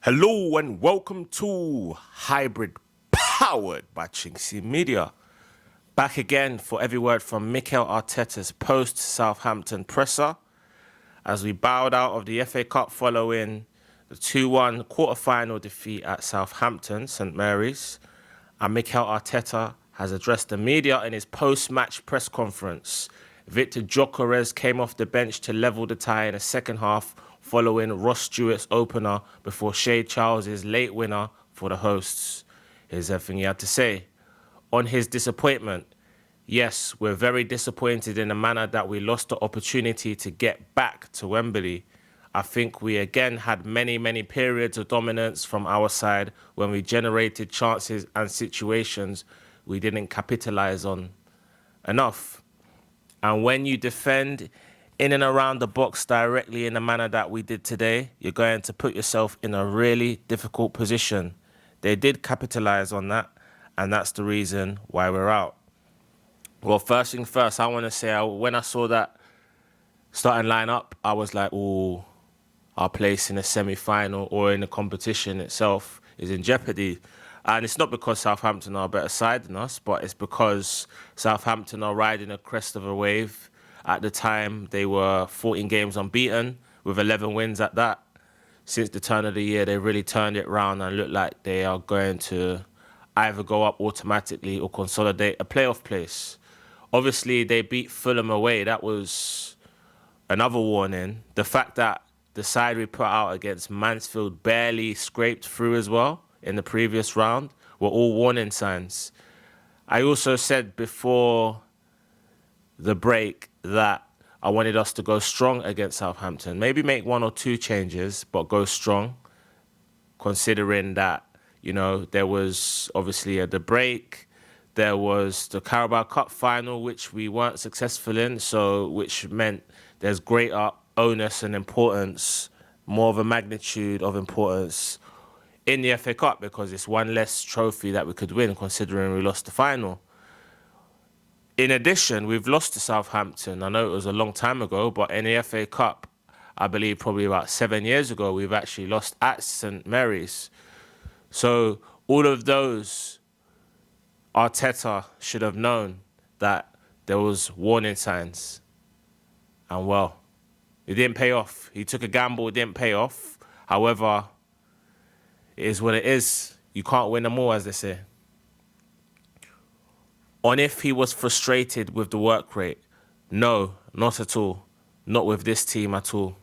Hello and welcome to Hybrid powered by chinkseyMEDIA. Back again for every word from Mikel Arteta's post-Southampton presser as we bowed out of the FA Cup following the 2-1 quarter-final defeat at Southampton St Mary's. And Mikel Arteta has addressed the media in his post-match press conference. Victor Gyökeres came off the bench to level the tie in the second half following Ross Stewart's opener before Shea Charles' late winner for the hosts. Here's everything he had to say. On his disappointment, yes, we're very disappointed in the manner that we lost the opportunity to get back to Wembley. I think we again had many periods of dominance from our side when we generated chances and situations we didn't capitalise on enough. And when you defend in and around the box directly in the manner that we did today, you're going to put yourself in a really difficult position. They did capitalise on that, and that's the reason why we're out. Well, first thing first, I want to say when I saw that starting lineup, I was like, oh, our place in the semi-final or in the competition itself is in jeopardy. And it's not because Southampton are a better side than us, but it's because Southampton are riding a crest of a wave. At the time, they were 14 games unbeaten, with 11 wins at that. Since the turn of the year, they really turned it around and look like they are going to either go up automatically or consolidate a playoff place. Obviously, they beat Fulham away. That was another warning. The fact that the side we put out against Mansfield barely scraped through as well in the previous round were all warning signs. I also said before the break that I wanted us to go strong against Southampton. Maybe make one or two changes, but go strong, considering that, you know, there was obviously the break. There was the Carabao Cup final, which we weren't successful in, so which meant there's greater onus and importance, more of a magnitude of importance in the FA Cup because it's one less trophy that we could win, considering we lost the final. In addition, we've lost to Southampton. I know it was a long time ago, but in the FA Cup, I believe probably about 7 years ago, we've actually lost at St Mary's. So all of those, Arteta should have known that there was warning signs. And well, it didn't pay off. He took a gamble, it didn't pay off. However, it is what it is. You can't win them all, as they say. On if he was frustrated with the work rate, no, not at all. Not with this team at all.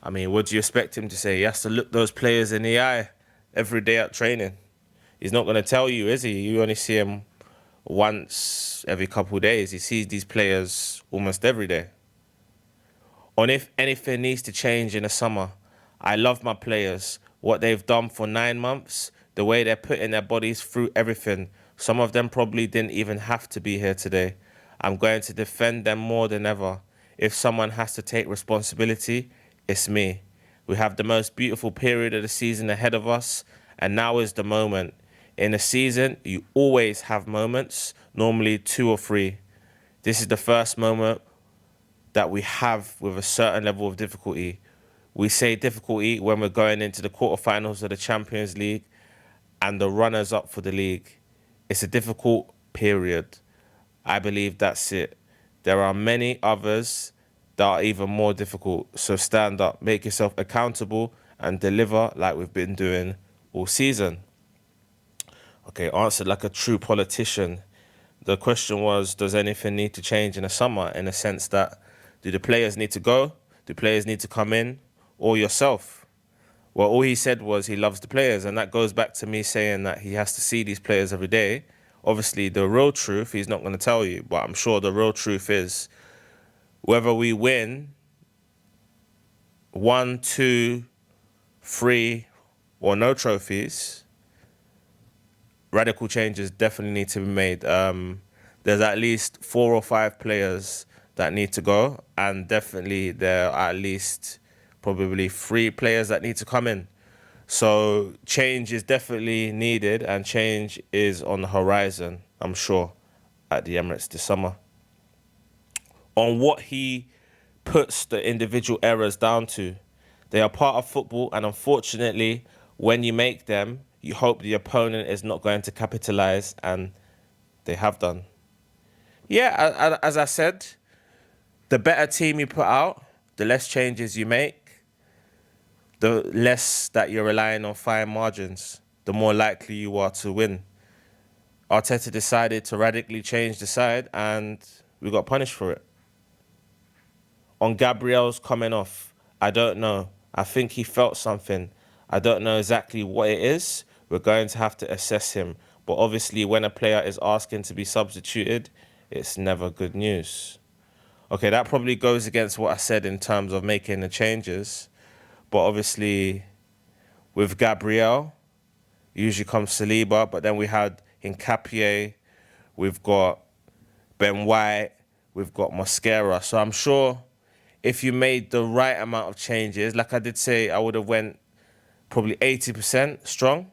I mean, what do you expect him to say? He has to look those players in the eye every day at training. He's not going to tell you, is he? You only see him once every couple of days. He sees these players almost every day. On if anything needs to change in the summer, I love my players. What they've done for 9 months, the way they're putting their bodies through everything. Some of them probably didn't even have to be here today. I'm going to defend them more than ever. If someone has to take responsibility, it's me. We have the most beautiful period of the season ahead of us, and now is the moment. In a season, you always have moments, normally 2 or 3. This is the first moment that we have with a certain level of difficulty. We say difficulty when we're going into the quarterfinals of the Champions League and the runners-up for the league. It's a difficult period. I believe that's it. There are many others that are even more difficult. So stand up, make yourself accountable and deliver like we've been doing all season. Okay, answered like a true politician. The question was, does anything need to change in the summer? In the sense that, do the players need to go? Do players need to come in? Or yourself? Well, all he said was he loves the players, and that goes back to me saying that he has to see these players every day. Obviously, the real truth, he's not going to tell you, but I'm sure the real truth is whether we win 1, 2, 3, or no trophies, radical changes definitely need to be made. There's at least 4 or 5 players that need to go, and definitely there are at least probably 3 players that need to come in. So change is definitely needed, and change is on the horizon, I'm sure, at the Emirates this summer. On what he puts the individual errors down to, they are part of football, and unfortunately, when you make them, you hope the opponent is not going to capitalize, and they have done. Yeah, as I said, the better team you put out, the less changes you make, the less that you're relying on fine margins, the more likely you are to win. Arteta decided to radically change the side, and we got punished for it. On Gabriel's coming off, I don't know. I think he felt something. I don't know exactly what it is. We're going to have to assess him. But obviously, when a player is asking to be substituted, it's never good news. Okay, that probably goes against what I said in terms of making the changes. But obviously, with Gabriel, usually comes Saliba. But then we had Hincapié. We've got Ben White. We've got Mosquera. So I'm sure if you made the right amount of changes, like I did say, I would have went probably 80% strong.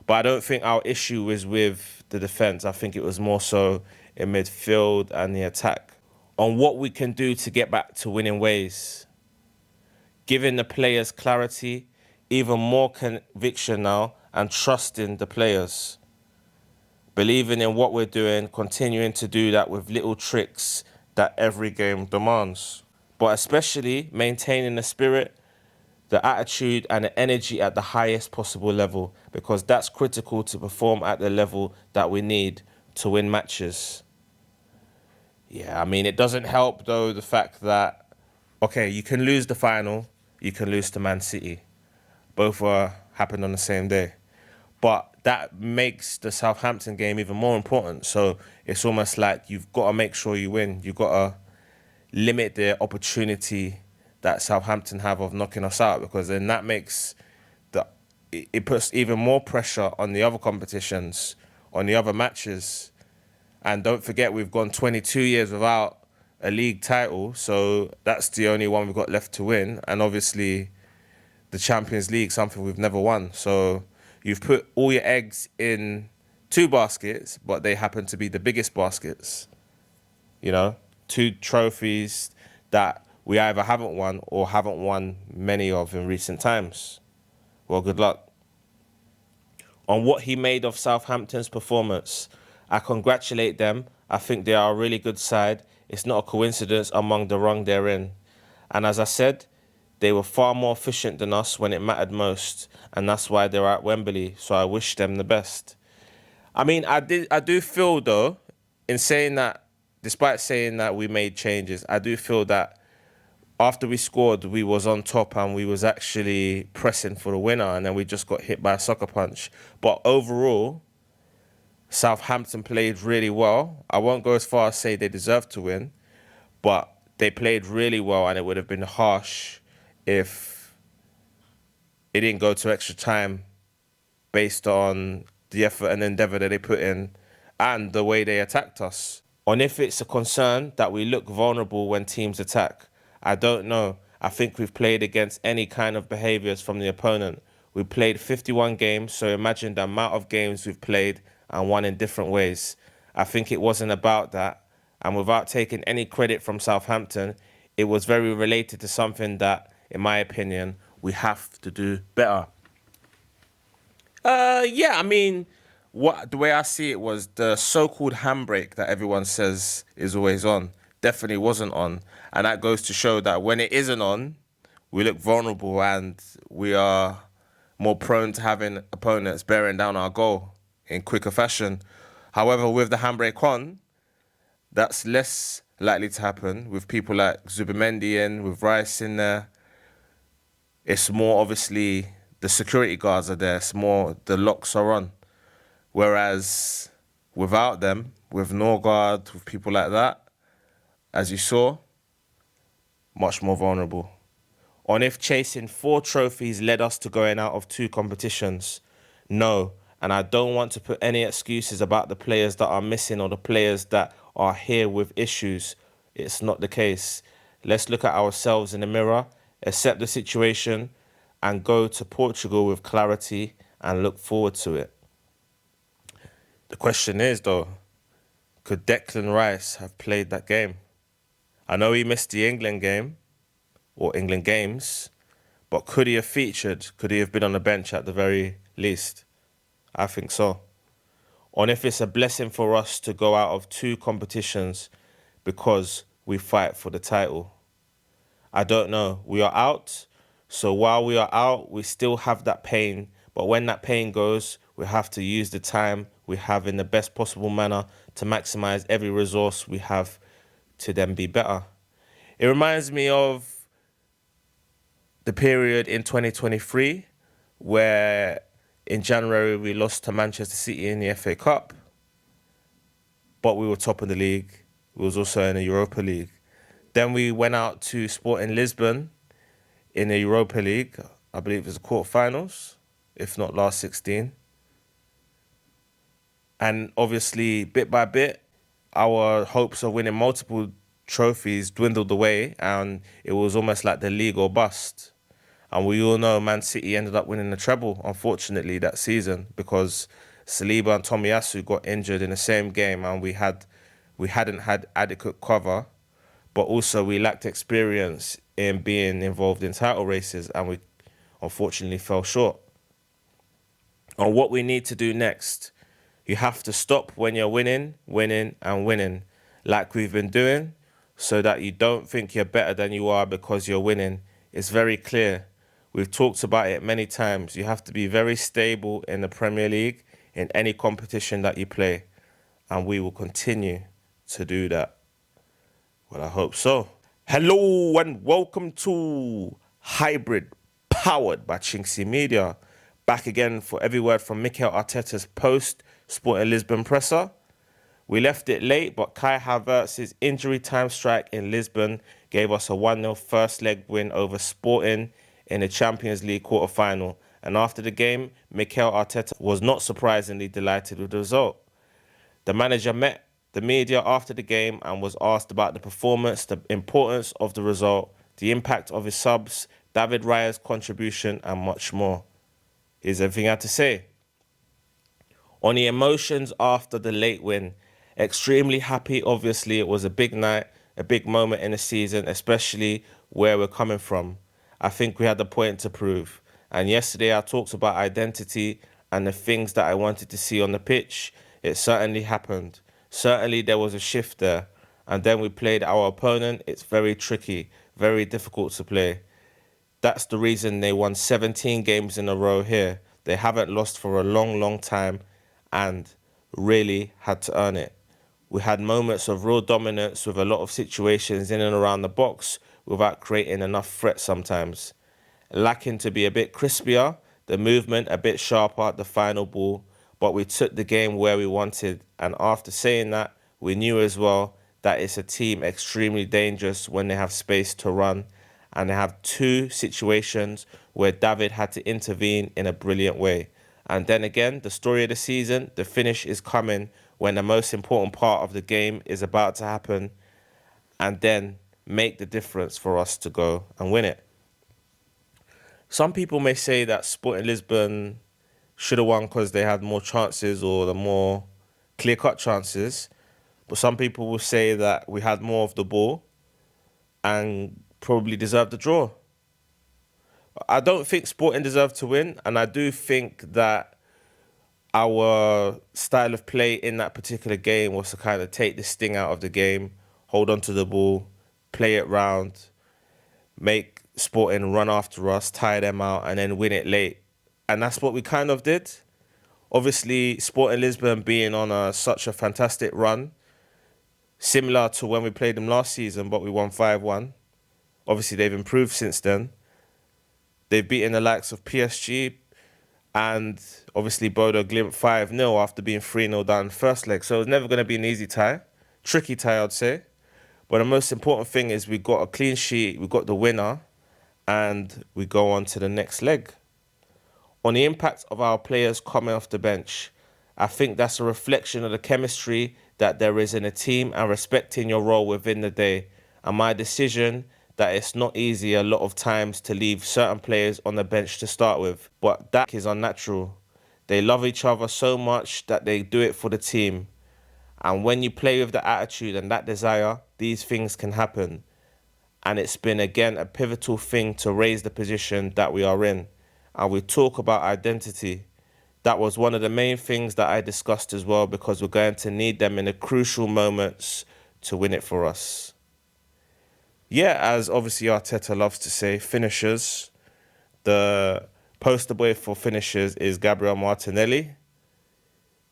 But I don't think our issue was with the defence. I think it was more so in midfield and the attack. On what we can do to get back to winning ways. Giving the players clarity, even more conviction now, and trusting the players. Believing in what we're doing, continuing to do that with little tricks that every game demands. But especially maintaining the spirit, the attitude and the energy at the highest possible level, because that's critical to perform at the level that we need to win matches. Yeah, I mean, it doesn't help, though, the fact that, okay, you can lose the final, you can lose to Man City. Both happened on the same day. But that makes the Southampton game even more important. So it's almost like you've got to make sure you win. You've got to limit the opportunity that Southampton have of knocking us out, because then that makes it puts even more pressure on the other competitions, on the other matches. And don't forget, we've gone 22 years without a league title, so that's the only one we've got left to win. And obviously, the Champions League, something we've never won. So you've put all your eggs in two baskets, but they happen to be the biggest baskets. You know, two trophies that we either haven't won or haven't won many of in recent times. Well, good luck. On what he made of Southampton's performance, I congratulate them. I think they are a really good side. It's not a coincidence among the rung they're in. And as I said, they were far more efficient than us when it mattered most. And that's why they're at Wembley. So I wish them the best. I mean, I do feel, though, in saying that, despite saying that we made changes, I do feel that after we scored, we was on top and we was actually pressing for the winner, and then we just got hit by a sucker punch. But overall, Southampton played really well. I won't go as far as say they deserved to win, but they played really well, and it would have been harsh if it didn't go to extra time based on the effort and endeavour that they put in and the way they attacked us. On if it's a concern that we look vulnerable when teams attack, I don't know. I think we've played against any kind of behaviours from the opponent. We played 51 games, so imagine the amount of games we've played and won in different ways. I think it wasn't about that. And without taking any credit from Southampton, it was very related to something that, in my opinion, we have to do better. Yeah, I mean, the way I see it was the so-called handbrake that everyone says is always on definitely wasn't on. And that goes to show that when it isn't on, we look vulnerable and we are more prone to having opponents bearing down our goal in quicker fashion. However, with the handbrake on, that's less likely to happen with people like Zubimendi in, with Rice in there. It's more obviously the security guards are there. It's more the locks are on. Whereas without them, with Norgard, with people like that, as you saw, much more vulnerable. On if chasing 4 trophies led us to going out of 2 competitions, no. And I don't want to put any excuses about the players that are missing or the players that are here with issues. It's not the case. Let's look at ourselves in the mirror, accept the situation, and go to Portugal with clarity and look forward to it. The question is, though, could Declan Rice have played that game? I know he missed the England game, or England games, But could he have featured? Could he have been on the bench at the very least? I think so. On if it's a blessing for us to go out of 2 competitions because we fight for the title. I don't know. We are out. So while we are out, we still have that pain. But when that pain goes, we have to use the time we have in the best possible manner to maximize every resource we have to then be better. It reminds me of the period in 2023 where in January we lost to Manchester City in the FA Cup, but we were top of the league. We was also in the Europa League. Then we went out to Sporting Lisbon in the Europa League. I believe it was the quarterfinals, if not last 16. And obviously, bit by bit, our hopes of winning multiple trophies dwindled away, and it was almost like the league or bust. And we all know Man City ended up winning the treble, unfortunately, that season, because Saliba and Tomiyasu got injured in the same game, and we hadn't had adequate cover, but also we lacked experience in being involved in title races, and we unfortunately fell short. On what we need to do next, you have to stop when you're winning, like we've been doing, so that you don't think you're better than you are because you're winning. It's very clear. We've talked about it many times. You have to be very stable in the Premier League in any competition that you play, and we will continue to do that. Well, I hope so. Hello and welcome to Hybrid, powered by chinkseyMEDIA. Back again for every word from Mikel Arteta's post-Sporting Lisbon presser. We left it late, but Kai Havertz's injury time strike in Lisbon gave us a 1-0 first leg win over Sporting in the Champions League quarter-final. And after the game, Mikel Arteta was not surprisingly delighted with the result. The manager met the media after the game and was asked about the performance, the importance of the result, the impact of his subs, David Raya's contribution, and much more. Here's everything I had to say. On the emotions after the late win, extremely happy. Obviously, it was a big night, a big moment in the season, especially where we're coming from. I think we had a point to prove. And yesterday I talked about identity and the things that I wanted to see on the pitch. It certainly happened. Certainly there was a shift there. And then we played our opponent. It's very tricky, very difficult to play. That's the reason they won 17 games in a row here. They haven't lost for a long, long time and really had to earn it. We had moments of real dominance with a lot of situations in and around the box without creating enough threat sometimes. Lacking to be a bit crispier, the movement a bit sharper, the final ball, but we took the game where we wanted. And after saying that, we knew as well that it's a team extremely dangerous when they have space to run. And they have 2 situations where David had to intervene in a brilliant way. And then again, the story of the season, the finish is coming when the most important part of the game is about to happen, and then make the difference for us to go and win it. Some people may say that Sporting Lisbon should have won because they had more chances or the more clear-cut chances. But some people will say that we had more of the ball and probably deserved the draw. I don't think Sporting deserved to win, and I do think that our style of play in that particular game was to kind of take the sting out of the game, hold on to the ball, play it round, make Sporting run after us, tire them out, and then win it late. And that's what we kind of did. Obviously, Sporting Lisbon being on such a fantastic run, similar to when we played them last season, but we won 5-1. Obviously, they've improved since then. They've beaten the likes of PSG and obviously Bodo Glimt 5-0 after being 3-0 down first leg. So it's never going to be an easy tie. Tricky tie, I'd say. But the most important thing is we got a clean sheet, we got the winner, and we go on to the next leg. On the impact of our players coming off the bench, I think that's a reflection of the chemistry that there is in a team and respecting your role within the day. And my decision that it's not easy a lot of times to leave certain players on the bench to start with. But that is unnatural. They love each other so much that they do it for the team. And when you play with the attitude and that desire, these things can happen. And it's been, again, a pivotal thing to raise the position that we are in. And we talk about identity. That was one of the main things that I discussed as well, because we're going to need them in the crucial moments to win it for us. Yeah, as obviously Arteta loves to say, finishers. The poster boy for finishers is Gabriel Martinelli.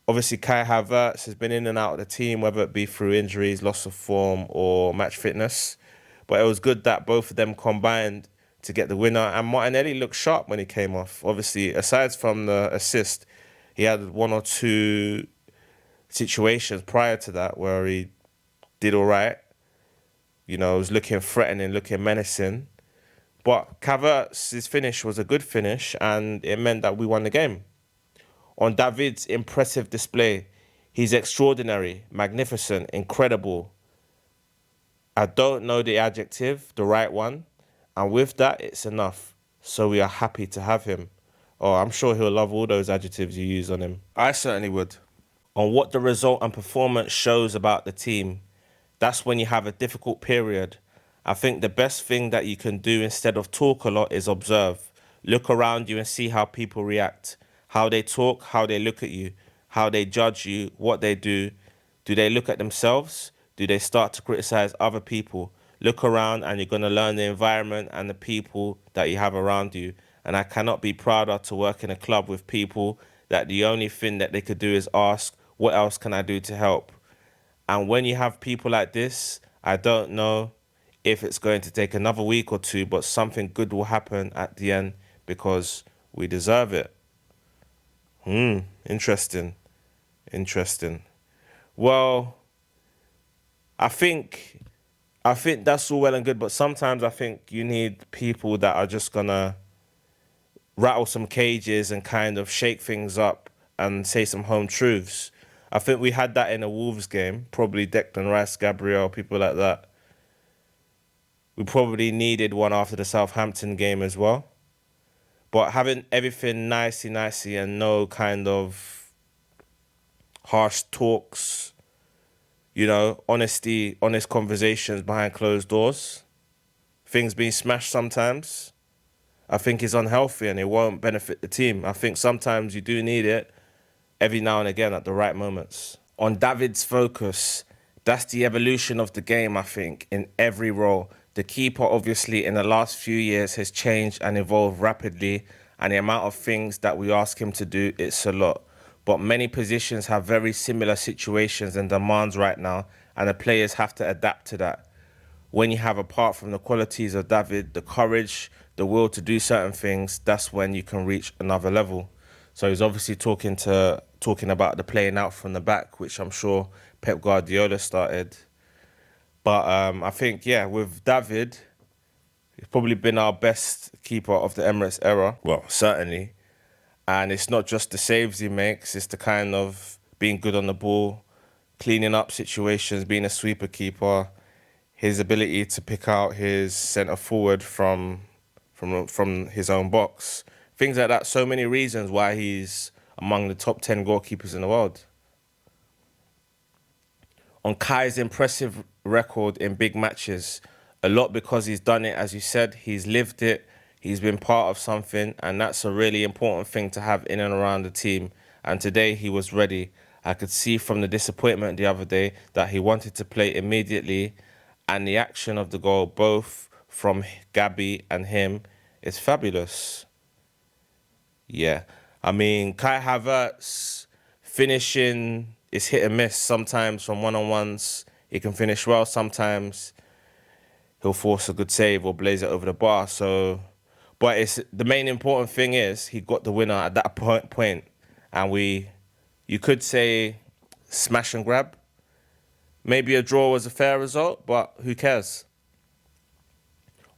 Obviously, Kai Havertz has been in and out of the team, whether it be through injuries, loss of form, or match fitness. But it was good that both of them combined to get the winner. And Martinelli looked sharp when he came off. Obviously, aside from the assist, he had one or two situations prior to that where he did all right. You know, was looking threatening, looking menacing. But Havertz's finish was a good finish, and it meant that we won the game. On David's impressive display, he's extraordinary, magnificent, incredible. I don't know the adjective, the right one, and with that, it's enough. So we are happy to have him. Oh, I'm sure he'll love all those adjectives you use on him. I certainly would. On what the result and performance shows about the team, that's when you have a difficult period. I think the best thing that you can do instead of talk a lot is observe. Look around you and see how people react. How they talk, how they look at you, how they judge you, what they do. Do they look at themselves? Do they start to criticize other people? Look around and you're going to learn the environment and the people that you have around you. And I cannot be prouder to work in a club with people that the only thing that they could do is ask, what else can I do to help? And when you have people like this, I don't know if it's going to take another week or two, but something good will happen at the end because we deserve it. Interesting. Well, I think that's all well and good, but sometimes I think you need people that are just gonna rattle some cages and kind of shake things up and say some home truths. I think we had that in a Wolves game, probably Declan Rice, Gabriel, people like that. We probably needed one after the Southampton game as well. But having everything nicey and no kind of harsh talks, you know, honesty, honest conversations behind closed doors, things being smashed sometimes, I think is unhealthy and it won't benefit the team. I think sometimes you do need it every now and again at the right moments. On David's focus, that's the evolution of the game, I think, in every role. The keeper, obviously, in the last few years has changed and evolved rapidly, and the amount of things that we ask him to do, it's a lot. But many positions have very similar situations and demands right now, and the players have to adapt to that. When you have, apart from the qualities of David, the courage, the will to do certain things, that's when you can reach another level. So he's obviously talking about the playing out from the back, which I'm sure Pep Guardiola started. But I think, yeah, with David, he's probably been our best keeper of the Emirates era. Well, certainly. And it's not just the saves he makes, it's the kind of being good on the ball, cleaning up situations, being a sweeper keeper, his ability to pick out his centre forward from his own box. Things like that. So many reasons why he's among the top 10 goalkeepers in the world. On Kai's impressive record in big matches, a lot because he's done it, as you said, he's lived it, he's been part of something, and that's a really important thing to have in and around the team. And today he was ready. I could see from the disappointment the other day that he wanted to play immediately, and the action of the goal, both from Gabby and him, is fabulous. Yeah, I mean, Kai Havertz finishing is hit and miss. Sometimes from one-on-ones, he can finish well. Sometimes he'll force a good save or blaze it over the bar. So, but it's the main important thing is he got the winner at that point. And you could say smash and grab. Maybe a draw was a fair result, but who cares?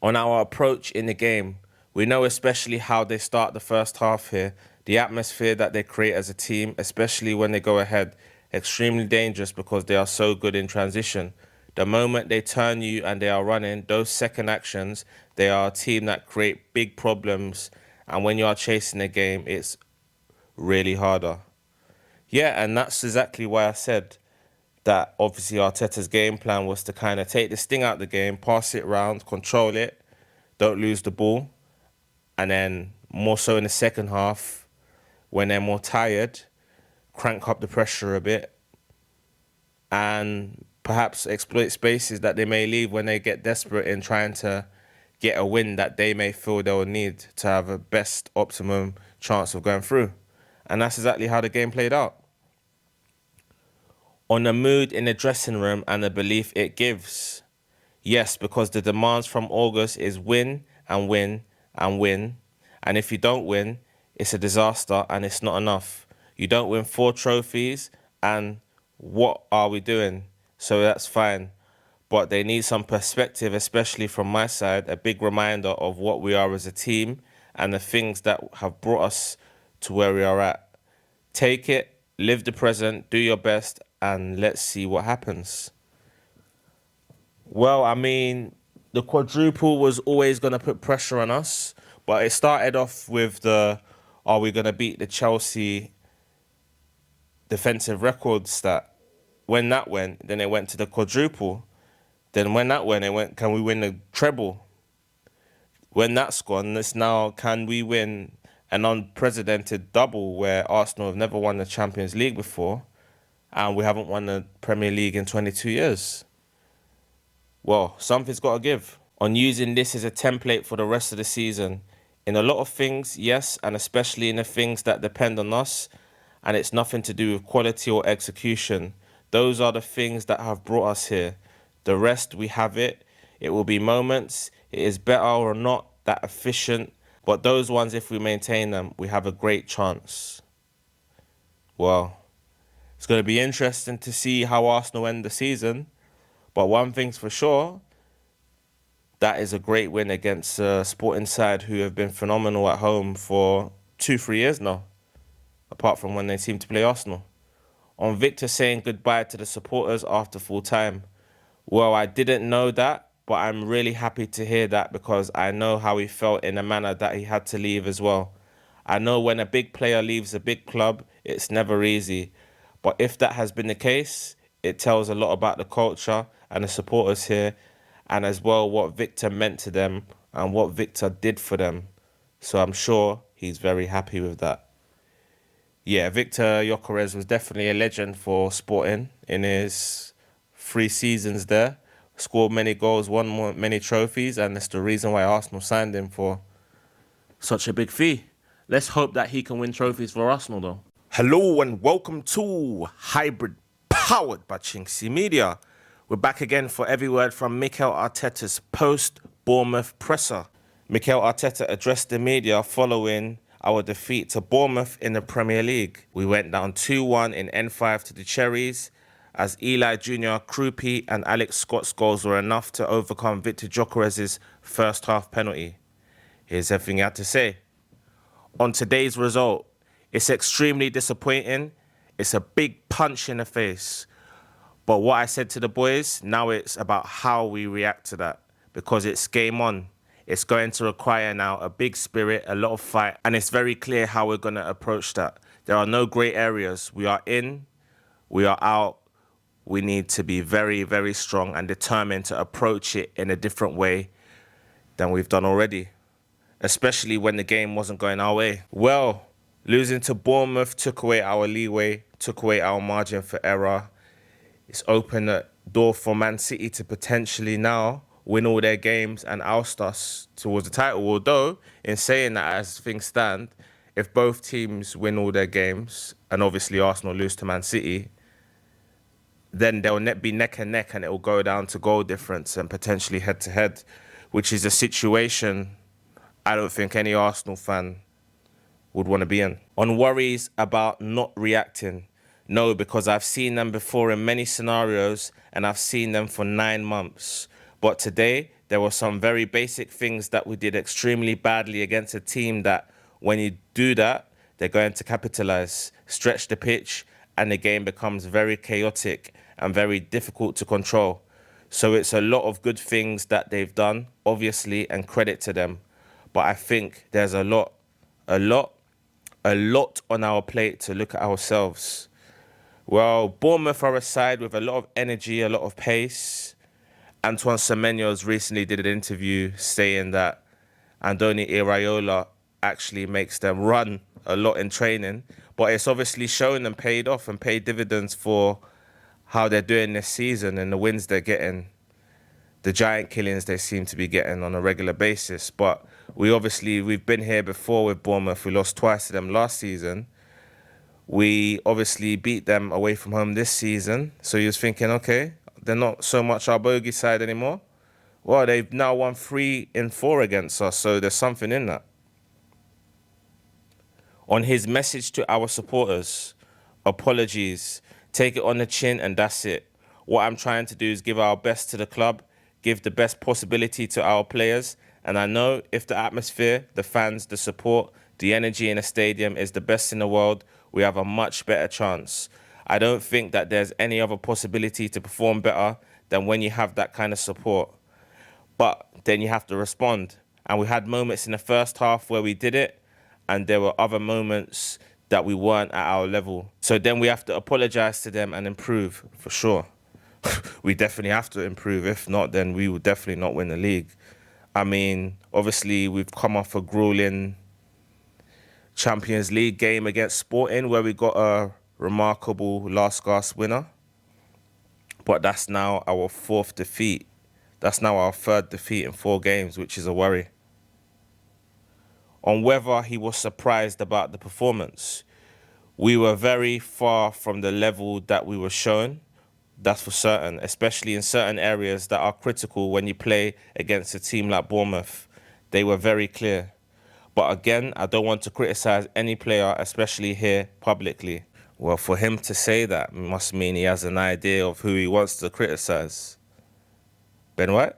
On our approach in the game, we know especially how they start the first half here. The atmosphere that they create as a team, especially when they go ahead, extremely dangerous because they are so good in transition. The moment they turn you and they are running, those second actions, they are a team that create big problems. And when you are chasing the game, it's really harder. Yeah, and that's exactly why I said that obviously Arteta's game plan was to kind of take the sting out of the game, pass it round, control it, don't lose the ball. And then more so in the second half, when they're more tired, crank up the pressure a bit and perhaps exploit spaces that they may leave when they get desperate in trying to get a win that they may feel they'll need to have a best optimum chance of going through. And that's exactly how the game played out. On the mood in the dressing room and the belief it gives. Yes, because the demands from August is win and win and win. And if you don't win, it's a disaster and it's not enough. You don't win 4 trophies and what are we doing? So that's fine. But they need some perspective, especially from my side, a big reminder of what we are as a team and the things that have brought us to where we are at. Take it, live the present, do your best, and let's see what happens. Well, I mean, the quadruple was always going to put pressure on us, but it started off with are we going to beat the Chelsea defensive record stat? When that went, then it went to the quadruple. Then when that went, it went, can we win the treble? When that's gone, it's now, can we win an unprecedented double where Arsenal have never won the Champions League before and we haven't won the Premier League in 22 years? Well, something's got to give. On using this as a template for the rest of the season. In a lot of things, yes, and especially in the things that depend on us, and it's nothing to do with quality or execution. Those are the things that have brought us here. The rest, we have it. It will be moments. It is better or not that efficient. But those ones, if we maintain them, we have a great chance. Well, it's going to be interesting to see how Arsenal end the season. But one thing's for sure, that is a great win against Sporting side who have been phenomenal at home for 2-3 years now, apart from when they seem to play Arsenal. On Victor saying goodbye to the supporters after full time. Well, I didn't know that, but I'm really happy to hear that because I know how he felt in a manner that he had to leave as well. I know when a big player leaves a big club, it's never easy. But if that has been the case, it tells a lot about the culture and the supporters here, and as well what Victor meant to them and what Victor did for them. So I'm sure he's very happy with that. Yeah, Victor Gyökeres was definitely a legend for Sporting in his 3 seasons there. Scored many goals, won many trophies, and that's the reason why Arsenal signed him for such a big fee. Let's hope that he can win trophies for Arsenal, though. Hello and welcome to Hybrid, powered by chinkseyMEDIA. We're back again for every word from Mikel Arteta's post-Bournemouth presser. Mikel Arteta addressed the media following our defeat to Bournemouth in the Premier League. We went down 2-1 in N5 to the Cherries, as Eli Jr., Krupi and Alex Scott's goals were enough to overcome Victor Gyökeres' first half penalty. Here's everything he had to say. On today's result, it's extremely disappointing. It's a big punch in the face. But what I said to the boys, now it's about how we react to that, because it's game on. It's going to require now a big spirit, a lot of fight, and it's very clear how we're going to approach that. There are no grey areas. We are in, we are out. We need to be very, very strong and determined to approach it in a different way than we've done already, especially when the game wasn't going our way. Well, losing to Bournemouth took away our leeway, took away our margin for error. It's opened the door for Man City to potentially now win all their games and oust us towards the title. Although, in saying that, as things stand, if both teams win all their games, and obviously Arsenal lose to Man City, then they'll be neck and neck and it will go down to goal difference and potentially head-to-head, which is a situation I don't think any Arsenal fan would want to be in. On worries about not reacting, no, because I've seen them before in many scenarios and I've seen them for 9 months. But today, there were some very basic things that we did extremely badly against a team that when you do that, they're going to capitalise, stretch the pitch, and the game becomes very chaotic and very difficult to control. So it's a lot of good things that they've done, obviously, and credit to them. But I think there's a lot on our plate to look at ourselves. Well, Bournemouth are a side with a lot of energy, a lot of pace. Antoine Semenyo's recently did an interview saying that Andoni Iraola actually makes them run a lot in training, but it's obviously shown and paid off and paid dividends for how they're doing this season and the wins they're getting, the giant killings they seem to be getting on a regular basis. But we've been here before with Bournemouth. We lost twice to them last season. We obviously beat them away from home this season. So you was thinking, okay, they're not so much our bogey side anymore. Well, they've now won 3 in 4 against us, so there's something in that. On his message to our supporters, apologies, take it on the chin and that's it. What I'm trying to do is give our best to the club, give the best possibility to our players, and I know if the atmosphere, the fans, the support, the energy in a stadium is the best in the world, we have a much better chance. I don't think that there's any other possibility to perform better than when you have that kind of support. But then you have to respond. And we had moments in the first half where we did it, and there were other moments that we weren't at our level. So then we have to apologize to them and improve, for sure. We definitely have to improve. If not, then we will definitely not win the league. I mean, obviously, we've come off a grueling Champions League game against Sporting where we got a remarkable last gasp winner. But that's now our 4th defeat. That's now our 3rd defeat in 4 games, which is a worry. On whether he was surprised about the performance, we were very far from the level that we were shown. That's for certain, especially in certain areas that are critical when you play against a team like Bournemouth. They were very clear. But again, I don't want to criticize any player, especially here publicly. Well, for him to say that must mean he has an idea of who he wants to criticize. Ben White?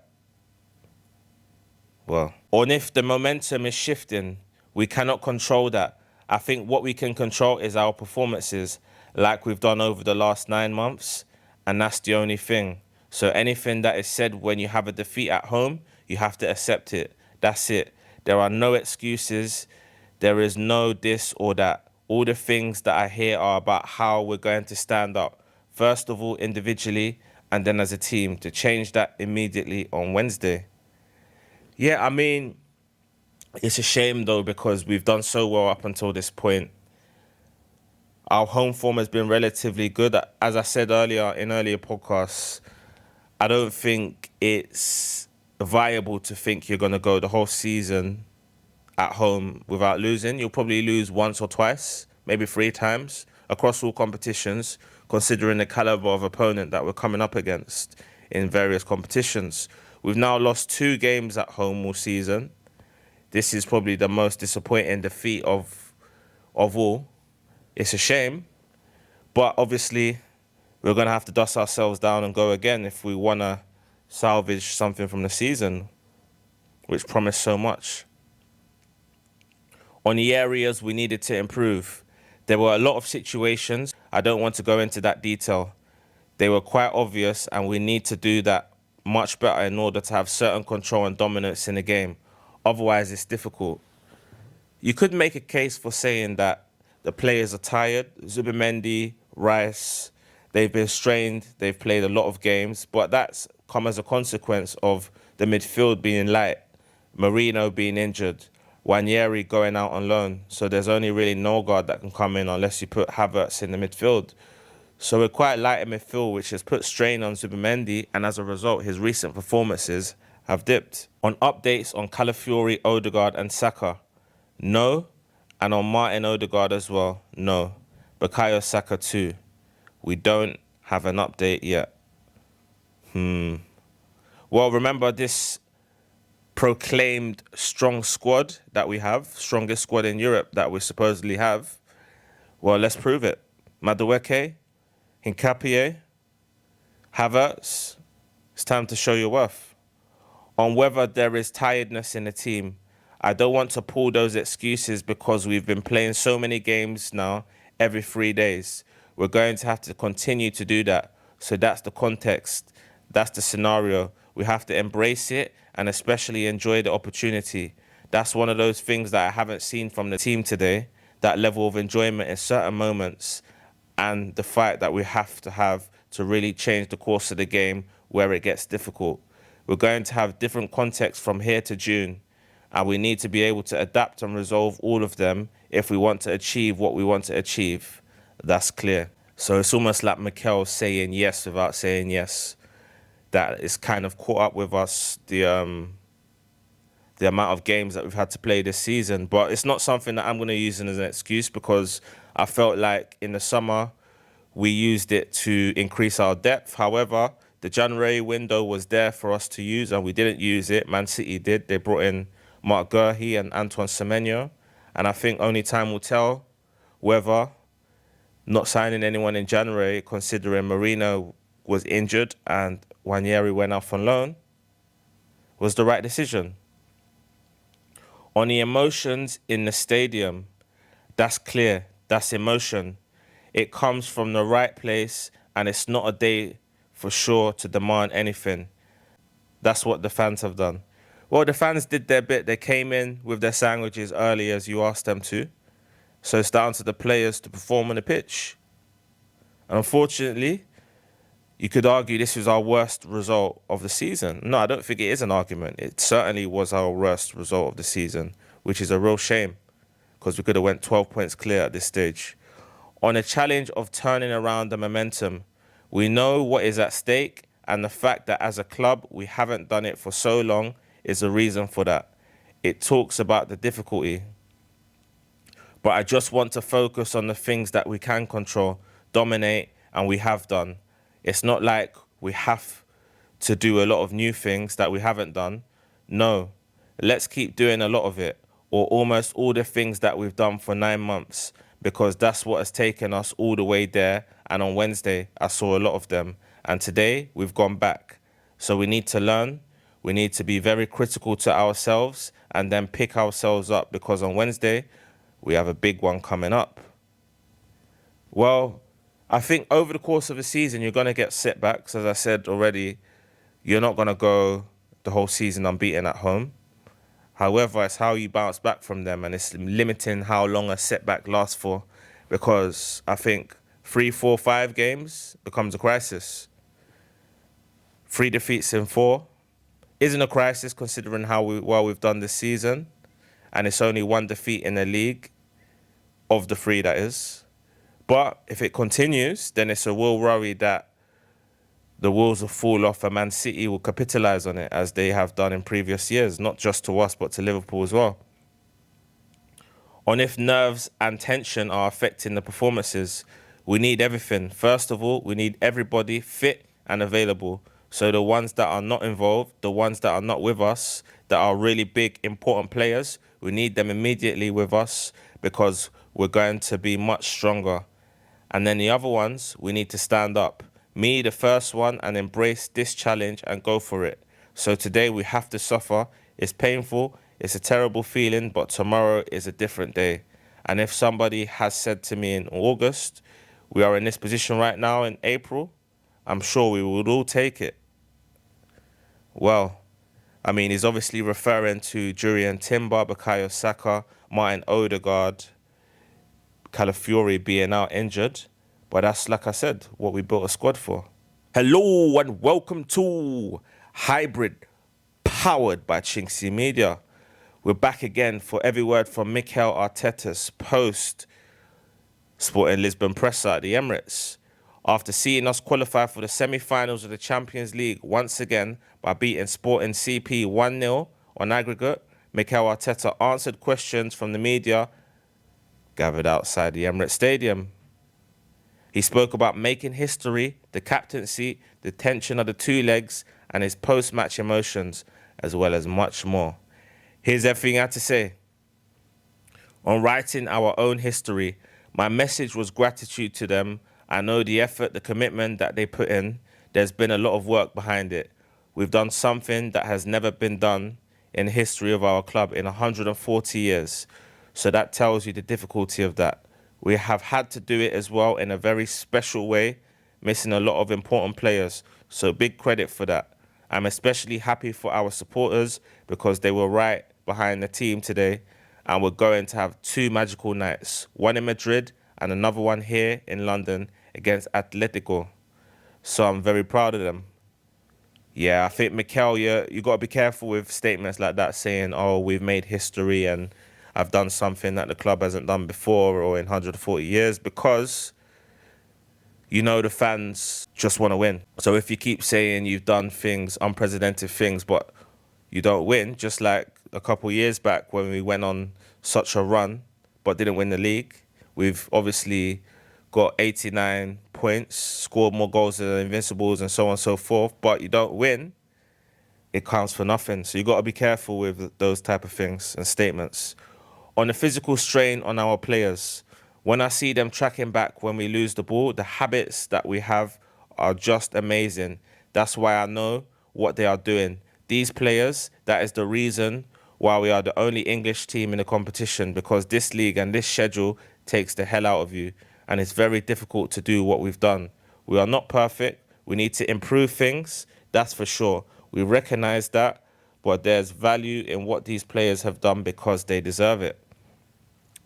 Well, on if the momentum is shifting, we cannot control that. I think what we can control is our performances, like we've done over the last 9 months, and that's the only thing. So anything that is said when you have a defeat at home, you have to accept it. That's it. There are no excuses. There is no this or that. All the things that I hear are about how we're going to stand up. First of all, individually, and then as a team, to change that immediately on Wednesday. Yeah, I mean, it's a shame, though, because we've done so well up until this point. Our home form has been relatively good. As I said earlier in earlier podcasts, I don't think it's viable to think you're going to go the whole season at home without losing. You'll probably lose once or twice, maybe 3 times across all competitions, considering the caliber of opponent that we're coming up against in various competitions. We've now lost 2 games at home all season. This is probably the most disappointing defeat of all. It's a shame, but obviously we're going to have to dust ourselves down and go again if we want to salvage something from the season, which promised so much. On the areas we needed to improve, there were a lot of situations. I don't want to go into that detail. They were quite obvious, and we need to do that much better in order to have certain control and dominance in the game. Otherwise, it's difficult. You could make a case for saying that the players are tired. Zubimendi, Rice, they've been strained. They've played a lot of games, but that's come as a consequence of the midfield being light, Marino being injured, Wanyeri going out on loan. So there's only really Norgard that can come in unless you put Havertz in the midfield. So we're quite light in midfield, which has put strain on Zubimendi, and as a result, his recent performances have dipped. On updates on Calafiori, Odegaard and Saka, no. And on Martin Odegaard as well, no. Bukayo Saka too. We don't have an update yet. Well, remember this proclaimed strong squad that we have, strongest squad in Europe that we supposedly have. Well, let's prove it. Madueke, Hincapié, Havertz, it's time to show your worth. On whether there is tiredness in the team, I don't want to pull those excuses because we've been playing so many games now every 3 days. We're going to have to continue to do that. So that's the context. That's the scenario. We have to embrace it and especially enjoy the opportunity. That's one of those things that I haven't seen from the team today, that level of enjoyment in certain moments. and the fight that we have to really change the course of the game where it gets difficult. We're going to have different contexts from here to June, and we need to be able to adapt and resolve all of them if we want to achieve what we want to achieve. That's clear. So it's almost like Mikel saying yes without saying yes. That is kind of caught up with us, the amount of games that we've had to play this season. But it's not something that I'm going to use as an excuse, because I felt like in the summer we used it to increase our depth. However, the January window was there for us to use and we didn't use it. Man City did. They brought in Mark Guehi and Antoine Semenyo. And I think only time will tell whether not signing anyone in January, considering Marino was injured and Wanyeri went off on loan, was the right decision. On the emotions in the stadium, that's clear. That's emotion. It comes from the right place, and it's not a day for sure to demand anything. That's what the fans have done. Well, the fans did their bit. They came in with their sandwiches early as you asked them to. So it's down to the players to perform on the pitch. And unfortunately, you could argue this was our worst result of the season. No, I don't think it is an argument. It certainly was our worst result of the season, which is a real shame, because we could have went 12 points clear at this stage. On a challenge of turning around the momentum, we know what is at stake, and the fact that as a club we haven't done it for so long is a reason for that. It talks about the difficulty. But I just want to focus on the things that we can control, dominate, and we have done. It's not like we have to do a lot of new things that we haven't done. No, let's keep doing a lot of it, or almost all the things that we've done for 9 months, because that's what has taken us all the way there. And on Wednesday, I saw a lot of them. And today, we've gone back. So we need to learn. We need to be very critical to ourselves and then pick ourselves up, because on Wednesday, we have a big one coming up. Well, I think over the course of the season, you're going to get setbacks. As I said already, you're not going to go the whole season unbeaten at home. However, it's how you bounce back from them, and it's limiting how long a setback lasts for, because I think 3, 4, 5 games becomes a crisis. 3 defeats in 4 isn't a crisis considering how well we've done this season, and it's only 1 defeat in the league of the 3, that is. But if it continues, then it's a real worry that the wheels will fall off and Man City will capitalise on it, as they have done in previous years, not just to us, but to Liverpool as well. On if nerves and tension are affecting the performances, we need everything. First of all, we need everybody fit and available. So the ones that are not involved, the ones that are not with us, that are really big, important players, we need them immediately with us, because we're going to be much stronger. And then the other ones, we need to stand up. Me, the first one, and embrace this challenge and go for it. So today we have to suffer. It's painful. It's a terrible feeling, but tomorrow is a different day. And if somebody has said to me in August, we are in this position right now in April, I'm sure we would all take it. Well, I mean, he's obviously referring to Jurriën Timber, Bukayo Saka, Martin Odegaard, Calafiori being out injured. But that's, like I said, what we built a squad for. Hello and welcome to Hybrid, powered by chinkseyMEDIA. We're back again for every word from Mikel Arteta's post-Sporting Lisbon presser at the Emirates. After seeing us qualify for the semi-finals of the Champions League once again by beating Sporting CP 1-0 on aggregate, Mikel Arteta answered questions from the media gathered outside the Emirates Stadium. He spoke about making history, the captaincy, the tension of the 2 legs, and his post-match emotions, as well as much more. Here's everything he had to say. On writing our own history, my message was gratitude to them. I know the effort, the commitment that they put in. There's been a lot of work behind it. We've done something that has never been done in the history of our club in 140 years. So that tells you the difficulty of that. We have had to do it as well in a very special way, missing a lot of important players. So big credit for that. I'm especially happy for our supporters because they were right behind the team today, and we're going to have 2 magical nights, one in Madrid and another one here in London against Atletico. So I'm very proud of them. Yeah, I think Mikel, you got to be careful with statements like that saying, oh, we've made history and I've done something that the club hasn't done before or in 140 years, because you know the fans just want to win. So if you keep saying you've done things, unprecedented things, but you don't win, just like a couple of years back when we went on such a run but didn't win the league, we've obviously got 89 points, scored more goals than the Invincibles and so on and so forth, but you don't win, it counts for nothing. So you got to be careful with those type of things and statements. On the physical strain on our players, when I see them tracking back when we lose the ball, the habits that we have are just amazing. That's why I know what they are doing. These players, that is the reason why we are the only English team in the competition, because this league and this schedule takes the hell out of you. And it's very difficult to do what we've done. We are not perfect. We need to improve things, that's for sure. We recognise that, but there's value in what these players have done because they deserve it.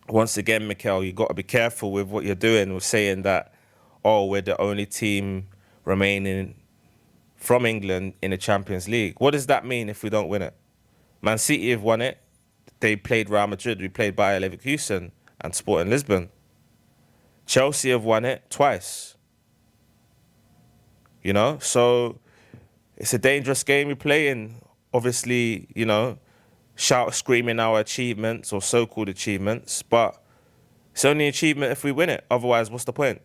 Once again, Mikel, you got to be careful with what you're doing with saying that, oh, we're the only team remaining from England in the Champions League. What does that mean if we don't win it? Man City have won it. They played Real Madrid. We played Bayer Leverkusen and Sporting Lisbon. Chelsea have won it twice. You know, so it's a dangerous game we play in. Obviously, you know, screaming our achievements or so-called achievements, but it's only an achievement if we win it. Otherwise, what's the point?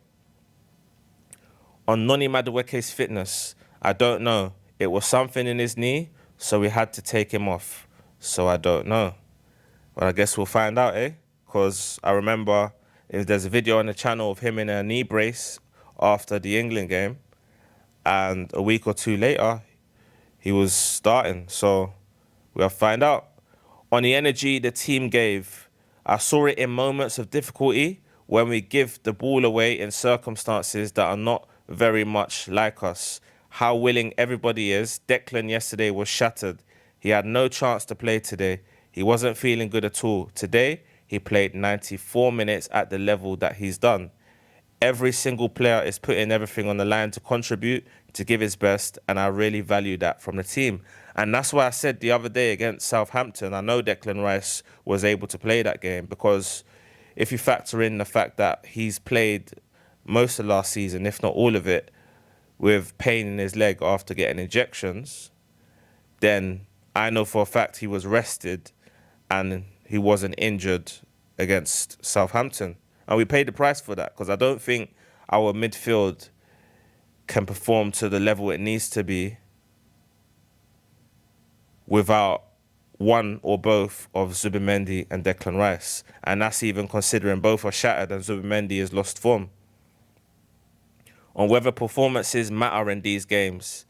On Noni Madueke's fitness, I don't know. It was something in his knee, so we had to take him off. So I don't know. Well, I guess we'll find out, eh? Because I remember if there's a video on the channel of him in a knee brace after the England game, and a week or two later, he was starting. So we'll find out. On the energy the team gave, I saw it in moments of difficulty when we give the ball away in circumstances that are not very much like us. How willing everybody is. Declan yesterday was shattered. He had no chance to play today. He wasn't feeling good at all. Today, he played 94 minutes at the level that he's done. Every single player is putting everything on the line to contribute, to give his best, and I really value that from the team. And that's why I said the other day against Southampton, I know Declan Rice was able to play that game, because if you factor in the fact that he's played most of last season, if not all of it, with pain in his leg after getting injections, then I know for a fact he was rested and he wasn't injured against Southampton. And we paid the price for that, because I don't think our midfield can perform to the level it needs to be without one or both of Zubimendi and Declan Rice. And that's even considering both are shattered and Zubimendi has lost form. On whether performances matter in these games,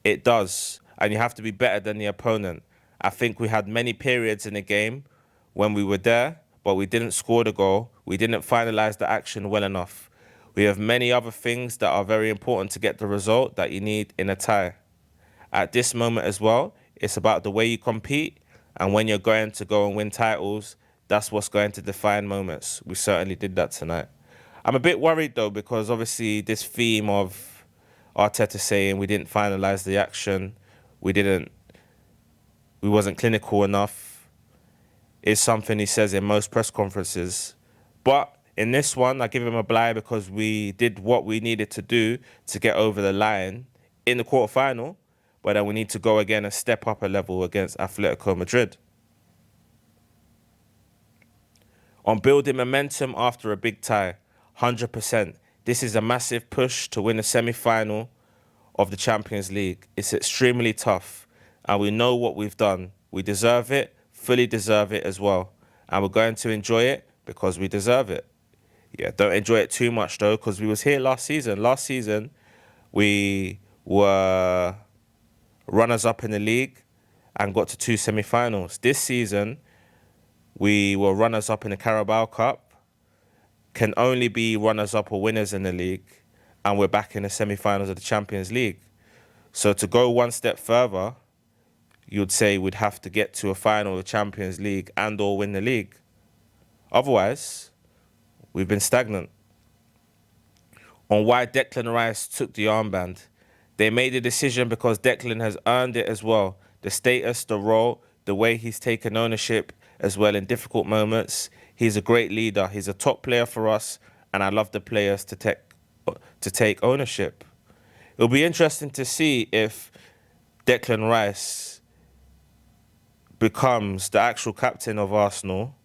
it does. And you have to be better than the opponent. I think we had many periods in the game when we were there, but we didn't score the goal. We didn't finalise the action well enough. We have many other things that are very important to get the result that you need in a tie. At this moment as well, it's about the way you compete, and when you're going to go and win titles, that's what's going to define moments. We certainly did that tonight. I'm a bit worried though, because obviously this theme of Arteta saying we didn't finalise the action, we wasn't clinical enough, is something he says in most press conferences. But in this one, I give him a bly, because we did what we needed to do to get over the line in the quarterfinal, but then we need to go again and step up a level against Atletico Madrid. On building momentum after a big tie, 100%. This is a massive push to win a semi-final of the Champions League. It's extremely tough, and we know what we've done. We deserve it, fully deserve it as well. And we're going to enjoy it because we deserve it. Yeah, don't enjoy it too much though, because we was here last season. Last season, we were runners-up in the league and got to 2 semi-finals. This season, we were runners-up in the Carabao Cup, can only be runners-up or winners in the league, and we're back in the semi-finals of the Champions League. So to go one step further, you'd say we'd have to get to a final of the Champions League and or win the league. Otherwise, we've been stagnant. on why Declan Rice took the armband. They made a decision because Declan has earned it as well. The status, the role, the way he's taken ownership as well in difficult moments. He's a great leader. He's a top player for us, and I love the players to take ownership. It'll be interesting to see if Declan Rice becomes the actual captain of Arsenal,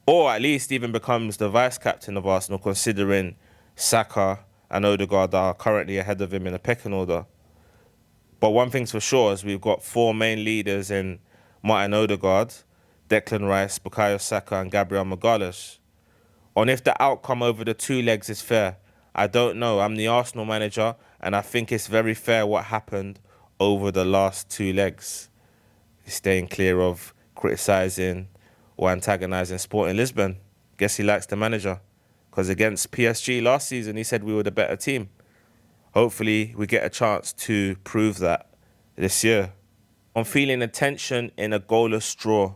or at least even becomes the vice-captain of Arsenal, considering Saka and Odegaard are currently ahead of him in the pecking order. But one thing's for sure is we've got four main leaders in Martin Odegaard, Declan Rice, Bukayo Saka and Gabriel Magalhaes. On if the outcome over the two legs is fair, I don't know. I'm the Arsenal manager, and I think it's very fair what happened over the last two legs. Staying clear of criticising or antagonising Sporting Lisbon. Guess he likes the manager. Because against PSG last season, he said we were the better team. Hopefully, we get a chance to prove that this year. I'm feeling a tension in a goalless draw.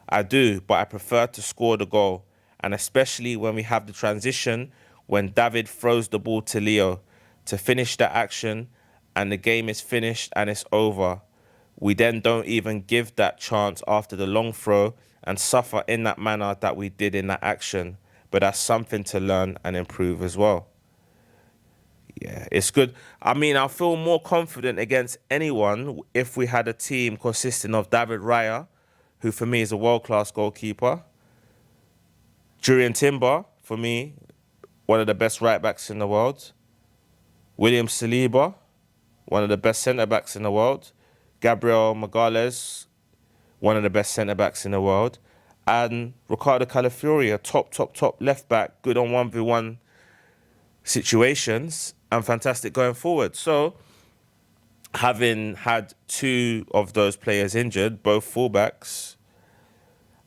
I do, but I prefer to score the goal. And especially when we have the transition, when David throws the ball to Leo to finish the action and the game is finished and it's over. We then don't even give that chance after the long throw and suffer in that manner that we did in that action. But that's something to learn and improve as well. Yeah, it's good. I mean, I feel more confident against anyone if we had a team consisting of David Raya, who for me is a world-class goalkeeper. Jurriën Timber, for me, one of the best right-backs in the world. William Saliba, one of the best centre-backs in the world. Gabriel Magalhaes, one of the best centre-backs in the world. And Ricardo Calafiori, a top left-back, good on 1v1 situations and fantastic going forward. So, having had two of those players injured, both fullbacks,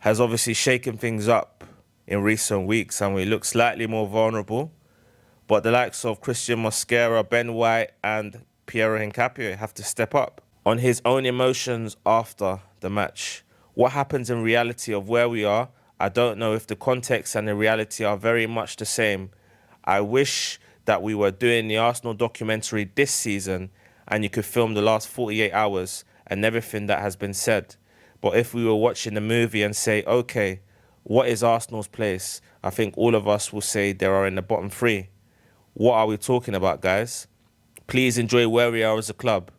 has obviously shaken things up in recent weeks and we look slightly more vulnerable. But the likes of Christian Mosquera, Ben White and Piero Hincapié have to step up. On his own emotions after the match, what happens in reality of where we are, I don't know if the context and the reality are very much the same. I wish that we were doing the Arsenal documentary this season and you could film the last 48 hours and everything that has been said. But if we were watching the movie and say, okay, what is Arsenal's place? I think all of us will say they are in the bottom three. What are we talking about, guys? Please enjoy where we are as a club.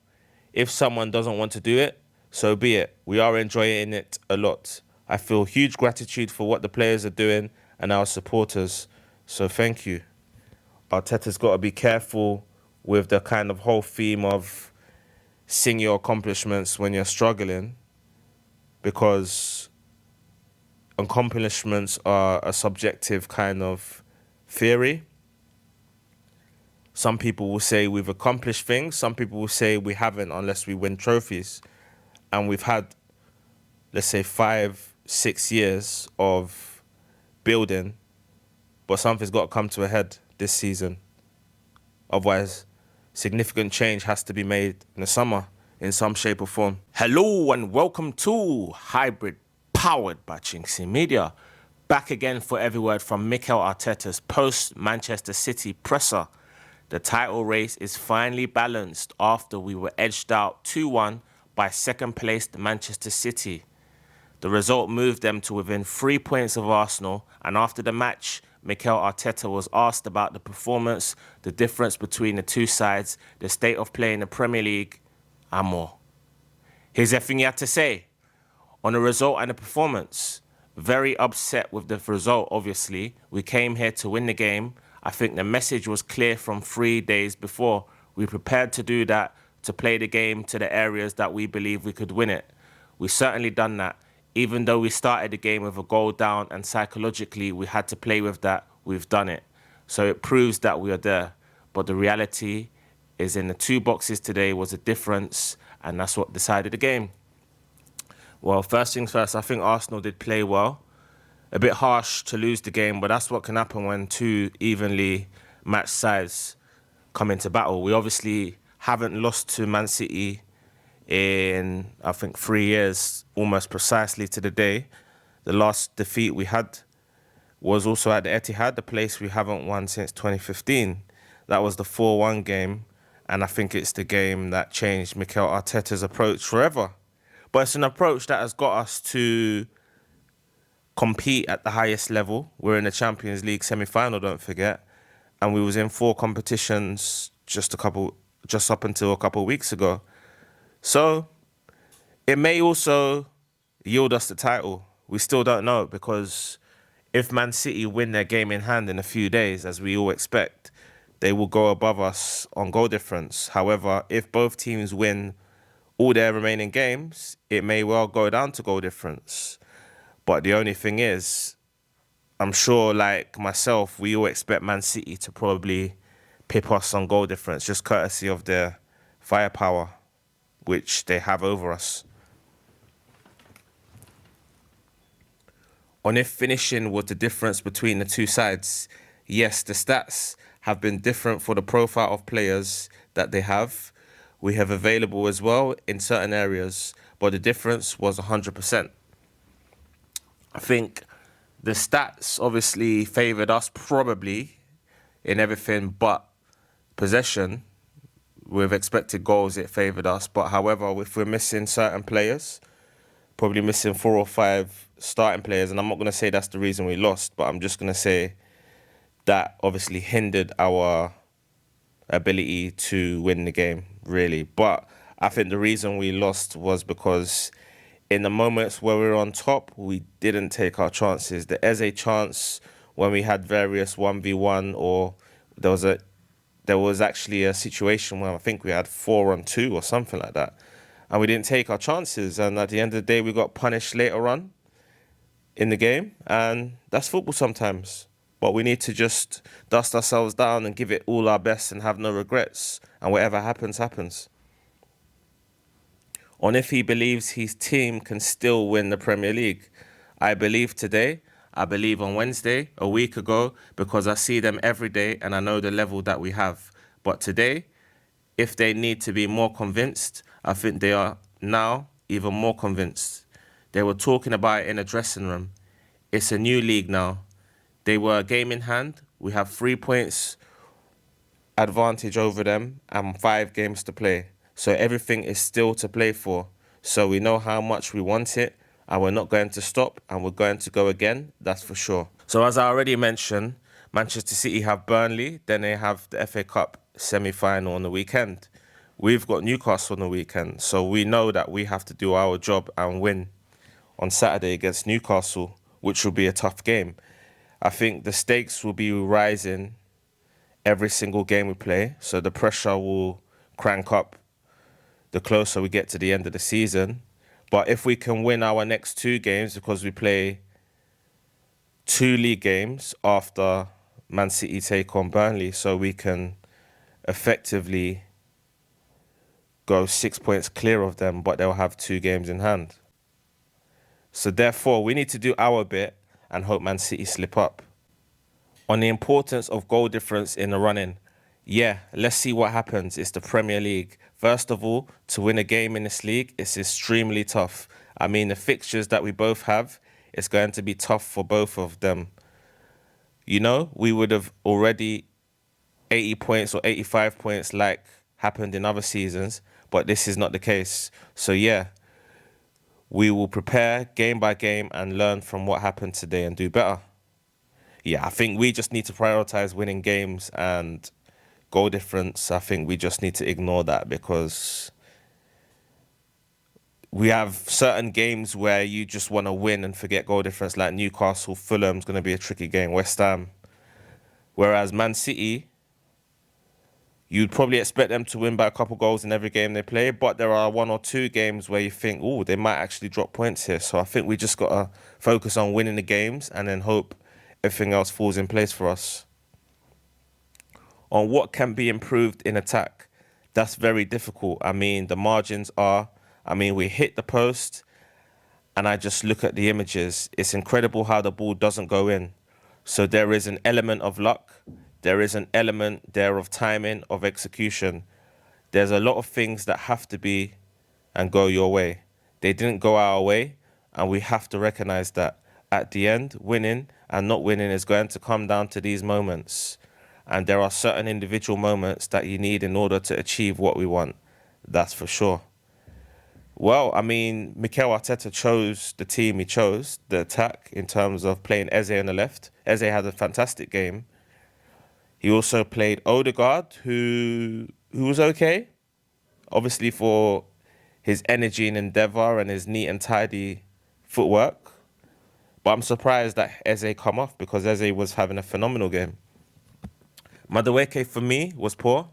If someone doesn't want to do it, so be it. We are enjoying it a lot. I feel huge gratitude for what the players are doing and our supporters. So thank you. Arteta's got to be careful with the kind of whole theme of sing your accomplishments when you're struggling, because accomplishments are a subjective kind of theory. Some people will say we've accomplished things. Some people will say we haven't unless we win trophies. And we've had, let's say, 5-6 years of building, but something's got to come to a head this season. Otherwise, significant change has to be made in the summer in some shape or form. Hello and welcome to Hybrid, powered by chinkseyMEDIA. Back again for every word from Mikel Arteta's post-Manchester City presser. The title race is finally balanced after we were edged out 2-1 by second-placed Manchester City. The result moved them to within 3 points of Arsenal, and after the match, Mikel Arteta was asked about the performance, the difference between the two sides, the state of play in the Premier League, and more. Here's everything he had to say on the result and the performance. Very upset with the result, obviously. We came here to win the game. I think the message was clear from 3 days before. We prepared to do that, to play the game to the areas that we believe we could win it. We certainly done that. Even though we started the game with a goal down and psychologically we had to play with that, we've done it. So it proves that we are there. But the reality is in the two boxes today was a difference, and that's what decided the game. Well, first things first, I think Arsenal did play well. A bit harsh to lose the game, but that's what can happen when two evenly matched sides come into battle. We obviously haven't lost to Man City in, I think, 3 years, almost precisely to the day. The last defeat we had was also at the Etihad, the place we haven't won since 2015. That was the 4-1 game. And I think it's the game that changed Mikel Arteta's approach forever. But it's an approach that has got us to compete at the highest level. We're in the Champions League semi-final, don't forget. And we was in 4 competitions just up until a couple of weeks ago. So it may also yield us the title. We still don't know, because if Man City win their game in hand in a few days, as we all expect, they will go above us on goal difference. However, if both teams win all their remaining games, it may well go down to goal difference. But the only thing is, I'm sure, like myself, we all expect Man City to probably pip us on goal difference, just courtesy of their firepower, which they have over us. On if finishing was the difference between the two sides, yes, the stats have been different for the profile of players that they have. We have available as well in certain areas, but the difference was 100%. I think the stats obviously favoured us probably in everything but possession. With expected goals, it favoured us. But however, if we're missing certain players, probably missing 4 or 5 starting players, and I'm not going to say that's the reason we lost, but I'm just going to say that obviously hindered our ability to win the game, really. But I think the reason we lost was because in the moments where we were on top, we didn't take our chances. The Eze chance, when we had various 1v1, or there was actually a situation where I think we had 4-on-2 or something like that, and we didn't take our chances. And at the end of the day, we got punished later on in the game, and that's football sometimes. But we need to just dust ourselves down and give it all our best and have no regrets. And whatever happens, happens. On if he believes his team can still win the Premier League. I believe today, I believe on Wednesday, a week ago, because I see them every day and I know the level that we have. But today, if they need to be more convinced, I think they are now even more convinced. They were talking about it in a dressing room. It's a new league now. They were a game in hand. We have 3 points advantage over them and 5 games to play. So everything is still to play for. So we know how much we want it, and we're not going to stop, and we're going to go again. That's for sure. So as I already mentioned, Manchester City have Burnley. Then they have the FA Cup semi-final on the weekend. We've got Newcastle on the weekend. So we know that we have to do our job and win on Saturday against Newcastle, which will be a tough game. I think the stakes will be rising every single game we play. So the pressure will crank up the closer we get to the end of the season. But if we can win our next 2 games, because we play 2 league games after Man City take on Burnley, so we can effectively go 6 points clear of them, but they'll have 2 games in hand. So therefore, we need to do our bit and hope Man City slip up. On the importance of goal difference in the running, yeah, let's see what happens. It's the Premier League. First of all, to win a game in this league, it's extremely tough. I mean, the fixtures that we both have, it's going to be tough for both of them. You know, we would have already 80 points or 85 points like happened in other seasons, but this is not the case. So yeah, we will prepare game by game and learn from what happened today and do better. Yeah, I think we just need to prioritize winning games, and goal difference, I think we just need to ignore that, because we have certain games where you just want to win and forget goal difference, like Newcastle, Fulham's going to be a tricky game, West Ham. Whereas Man City, you'd probably expect them to win by a couple goals in every game they play, but there are 1 or 2 games where you think, oh, they might actually drop points here. So I think we just got to focus on winning the games and then hope everything else falls in place for us. On what can be improved in attack, that's very difficult. I mean, the margins are, we hit the post, and I just look at the images. It's incredible how the ball doesn't go in. So there is an element of luck. There is an element there of timing, of execution. There's a lot of things that have to be and go your way. They didn't go our way, and we have to recognize that at the end, winning and not winning is going to come down to these moments. And there are certain individual moments that you need in order to achieve what we want. That's for sure. Well, I mean, Mikel Arteta chose the team he chose, the attack, in terms of playing Eze on the left. Eze had a fantastic game. He also played Odegaard, who was okay, obviously for his energy and endeavour and his neat and tidy footwork. But I'm surprised that Eze come off because Eze was having a phenomenal game. Madueke, for me, was poor.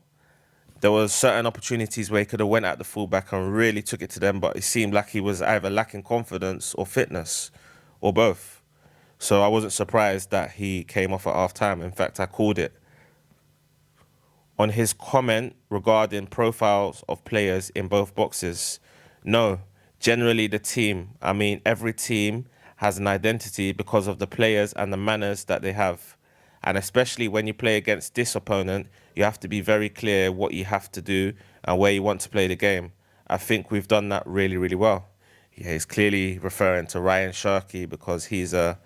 There was certain opportunities where he could have went at the fullback and really took it to them, but it seemed like he was either lacking confidence or fitness, or both. So I wasn't surprised that he came off at half-time. In fact, I called it. On his comment regarding profiles of players in both boxes, no, generally the team, I mean, every team has an identity because of the players and the manners that they have. And especially when you play against this opponent, you have to be very clear what you have to do and where you want to play the game. I think we've done that really, really well. Yeah, he's clearly referring to Ryan Sharkey because he's a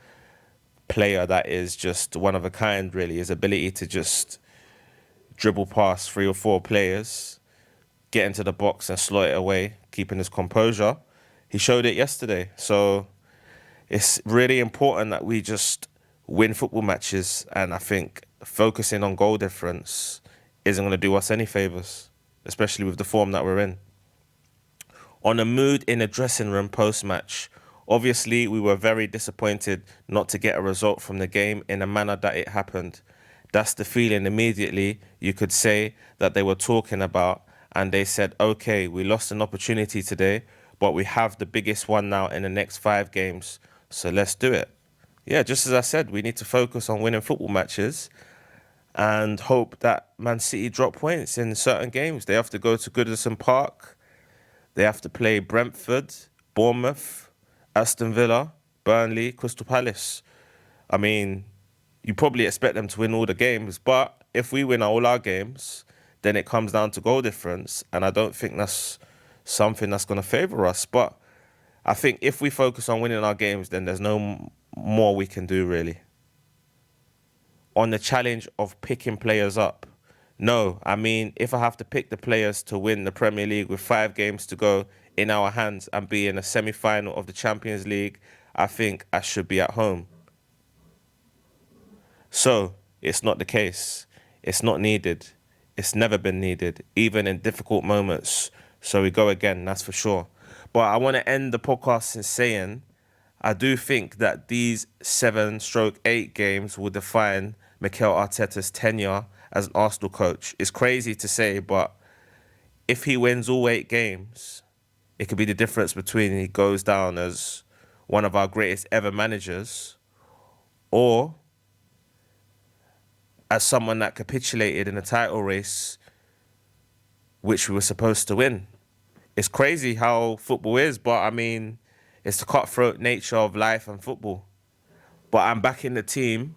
player that is just one of a kind, really. His ability to just dribble past 3 or 4 players, get into the box and slot it away, keeping his composure. He showed it yesterday. So it's really important that we just win football matches, and I think focusing on goal difference isn't going to do us any favours, especially with the form that we're in. On the mood in the dressing room post-match, obviously we were very disappointed not to get a result from the game in the manner that it happened. That's the feeling immediately you could say that they were talking about, and they said, okay, we lost an opportunity today, but we have the biggest one now in the next 5 games, so let's do it. Yeah, just as I said, we need to focus on winning football matches and hope that Man City drop points in certain games. They have to go to Goodison Park. They have to play Brentford, Bournemouth, Aston Villa, Burnley, Crystal Palace. I mean, you probably expect them to win all the games, but if we win all our games, then it comes down to goal difference, and I don't think that's something that's going to favour us. But I think if we focus on winning our games, then there's no more we can do, really. On the challenge of picking players up, no, I mean, if I have to pick the players to win the Premier League with 5 games to go in our hands and be in a semi-final of the Champions League, I think I should be at home. So, it's not the case. It's not needed. It's never been needed, even in difficult moments. So we go again, that's for sure. But I want to end the podcast in saying I do think that these 7/8 games will define Mikel Arteta's tenure as an Arsenal coach. It's crazy to say, but if he wins all 8 games, it could be the difference between he goes down as one of our greatest ever managers or as someone that capitulated in a title race which we were supposed to win. It's crazy how football is, but I mean, it's the cutthroat nature of life and football. But I'm backing the team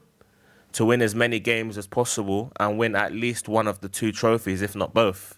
to win as many games as possible and win at least one of the 2 trophies, if not both.